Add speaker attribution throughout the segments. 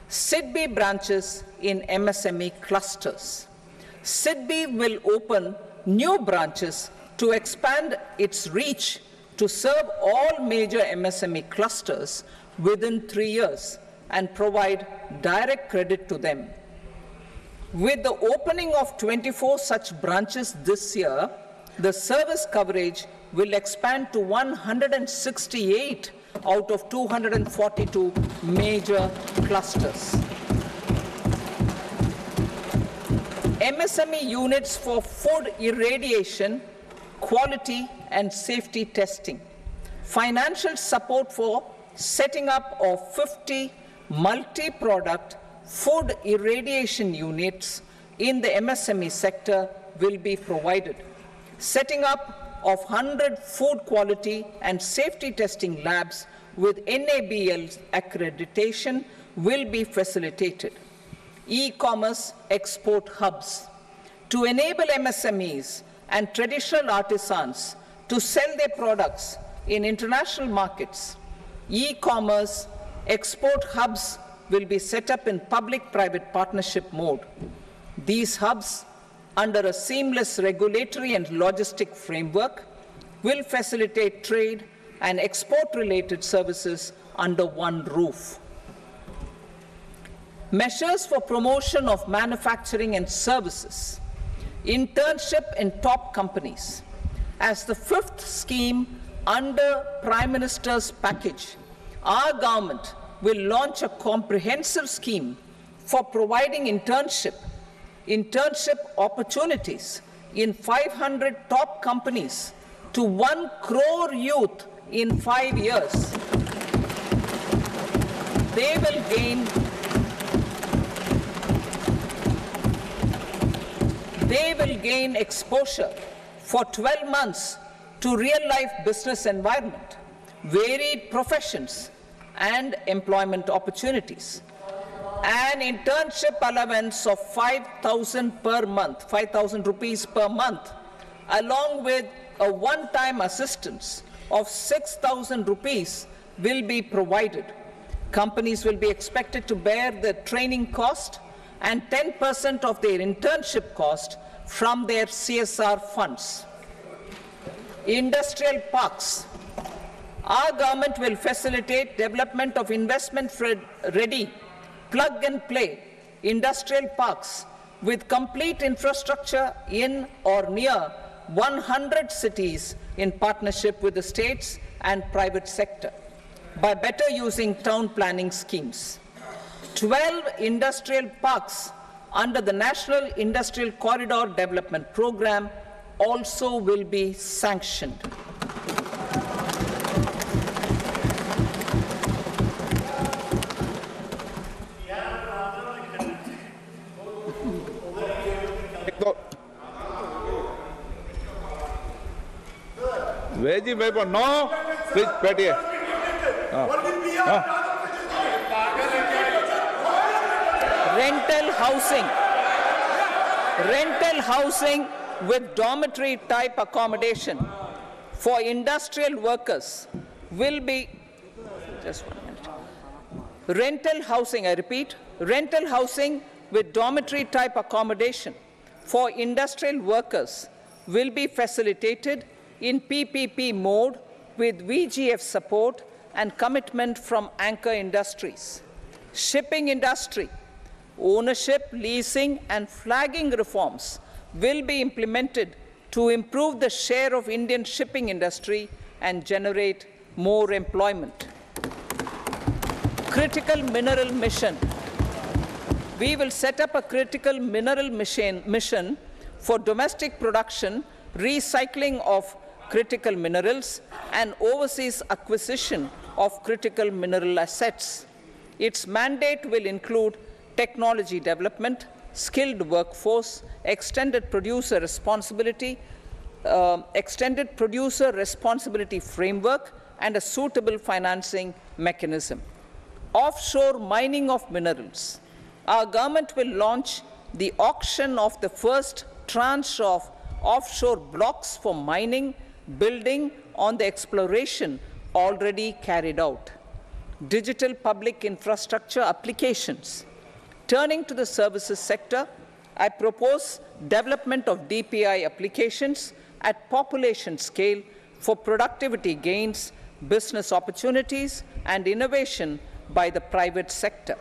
Speaker 1: SIDBI branches in MSME clusters. SIDBI will open new branches to expand its reach to serve all major MSME clusters within 3 years and provide direct credit to them. With the opening of 24 such branches this year, the service coverage will expand to 168 out of 242 major clusters. MSME units for food irradiation, quality and safety testing. Financial support for setting up of 50 multi-product food irradiation units in the MSME sector will be provided. Setting up of 100 food quality and safety testing labs with NABL accreditation will be facilitated. E-commerce export hubs. To enable MSMEs and traditional artisans to sell their products in international markets, e-commerce export hubs will be set up in public-private partnership mode. These hubs, under a seamless regulatory and logistic framework, will facilitate trade and export-related services under one roof. Measures for promotion of manufacturing and services. Internship in top companies. As the fifth scheme under Prime Minister's package, our government will launch a comprehensive scheme for providing internship opportunities in 500 top companies to 1 crore youth in 5 years. They will gain exposure for 12 months to real-life business environment, varied professions, and employment opportunities. An internship allowance of 5,000 per month, 5,000 rupees per month, along with a one-time assistance of 6,000 rupees will be provided. Companies will be expected to bear the training cost and 10% of their internship cost from their CSR funds. Industrial parks. Our government will facilitate development of investment-ready, plug-and-play industrial parks with complete infrastructure in or near 100 cities in partnership with the states and private sector by better using town planning schemes. 12 industrial parks under the National Industrial Corridor Development Program also will be sanctioned.
Speaker 2: Veji paper, no. Please, Petty.
Speaker 1: Rental housing with dormitory type accommodation for industrial workers will be, just 1 minute. Rental housing, I repeat, rental housing with dormitory type accommodation for industrial workers will be facilitated in PPP mode with VGF support and commitment from anchor industries. Shipping industry, ownership, leasing and flagging reforms will be implemented to improve the share of Indian shipping industry and generate more employment. Critical mineral mission. We will set up a critical mineral mission for domestic production, recycling of critical minerals and overseas acquisition of critical mineral assets. Its mandate will include technology development, skilled workforce, extended producer responsibility framework, and a suitable financing mechanism. Offshore mining of minerals. Our government will launch the auction of the first tranche of offshore blocks for mining, building on the exploration already carried out. digital public infrastructure applications. Turning to the services sector, I propose development of DPI applications at population scale for productivity gains, business opportunities, and innovation by the private sector.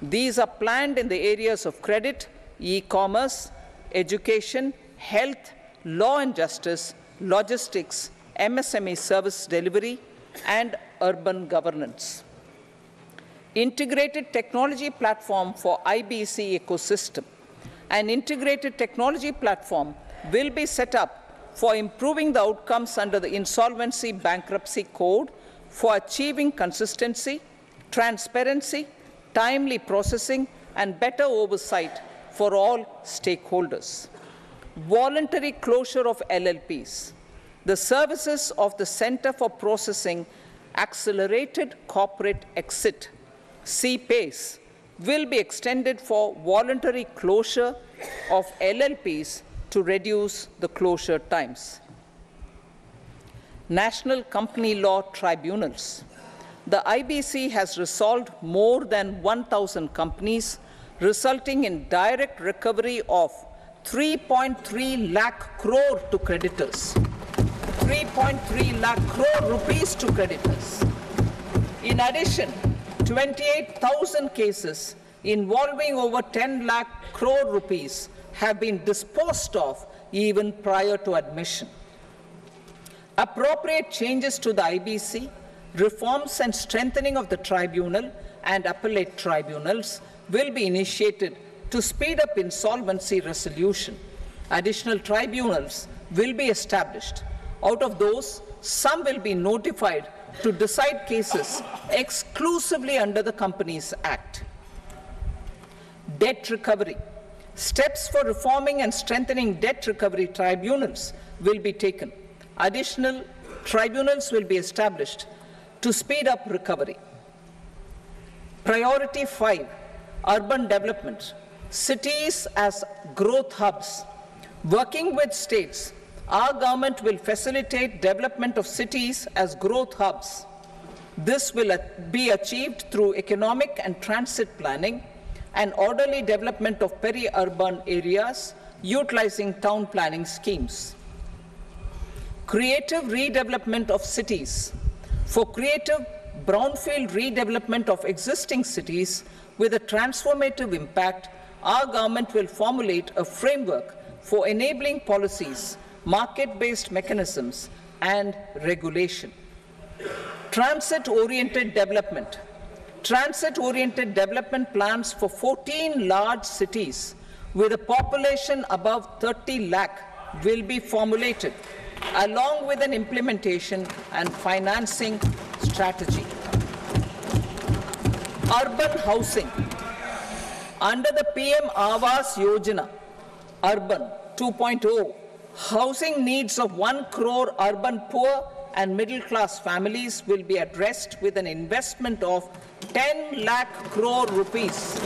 Speaker 1: These are planned in the areas of credit, e-commerce, education, health, law and justice, logistics, MSME service delivery, and urban governance. Integrated technology platform for IBC ecosystem. An integrated technology platform will be set up for improving the outcomes under the Insolvency Bankruptcy Code for achieving consistency, transparency, timely processing, and better oversight for all stakeholders. Voluntary closure of LLPs. The services of the Center for Processing Accelerated Corporate Exit, CPACE, will be extended for voluntary closure of LLPs to reduce the closure times. National Company Law Tribunals. The IBC has resolved more than 1,000 companies, resulting in direct recovery of 3.3 lakh crore to creditors. 3.3 lakh crore rupees to creditors. In addition, 28,000 cases involving over 10 lakh crore rupees have been disposed of even prior to admission. Appropriate changes to the IBC, reforms and strengthening of the tribunal and appellate tribunals will be initiated to speed up insolvency resolution. Additional tribunals will be established. Out of those, some will be notified to decide cases exclusively under the Companies Act. Debt recovery. Steps for reforming and strengthening debt recovery tribunals will be taken. Additional tribunals will be established to speed up recovery. Priority 5, urban development. Cities as growth hubs. Working with states, our government will facilitate development of cities as growth hubs. This will be achieved through economic and transit planning and orderly development of peri-urban areas utilizing town planning schemes. Creative redevelopment of cities. For creative brownfield redevelopment of existing cities with a transformative impact, our government will formulate a framework for enabling policies, market-based mechanisms, and regulation. Transit-oriented development. Transit-oriented development plans for 14 large cities with a population above 30 lakh will be formulated, along with an implementation and financing strategy. Urban housing. Under the PM Awas Yojana, Urban 2.0, housing needs of 1 crore urban poor and middle-class families will be addressed with an investment of 10 lakh crore rupees.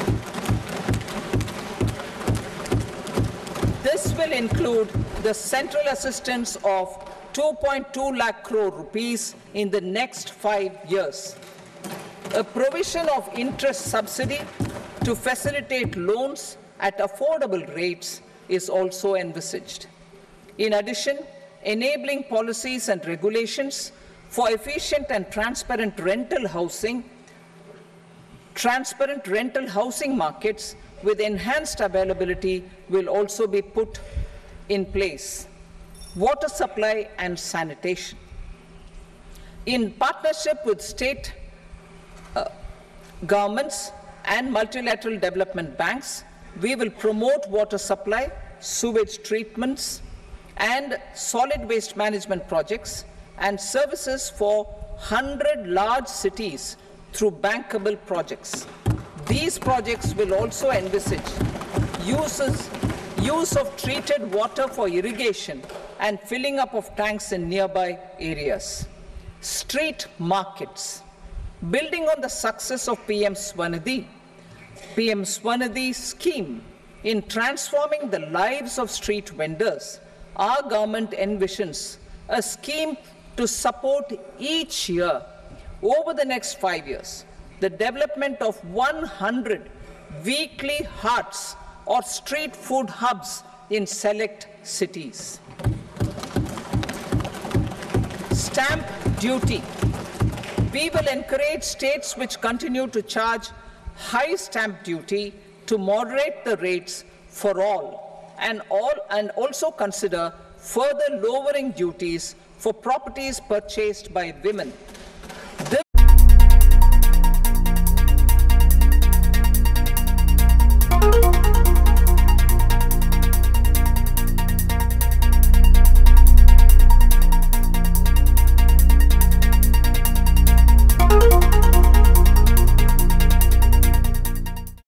Speaker 1: This will include the central assistance of 2.2 lakh crore rupees in the next 5 years. A provision of interest subsidy to facilitate loans at affordable rates is also envisaged. In addition, enabling policies and regulations for efficient and transparent rental housing markets with enhanced availability will also be put in place. Water supply and sanitation. In partnership with state governments and multilateral development banks, we will promote water supply, sewage treatments, and solid waste management projects and services for 100 large cities through bankable projects. These projects will also envisage use of treated water for irrigation and filling up of tanks in nearby areas. Street markets. Building on the success of PM Swanidhi scheme in transforming the lives of street vendors, our government envisions a scheme to support each year over the next 5 years the development of 100 weekly hearts or street food hubs in select cities. Stamp duty. We will encourage states which continue to charge high stamp duty to moderate the rates for all and also consider further lowering duties for properties purchased by women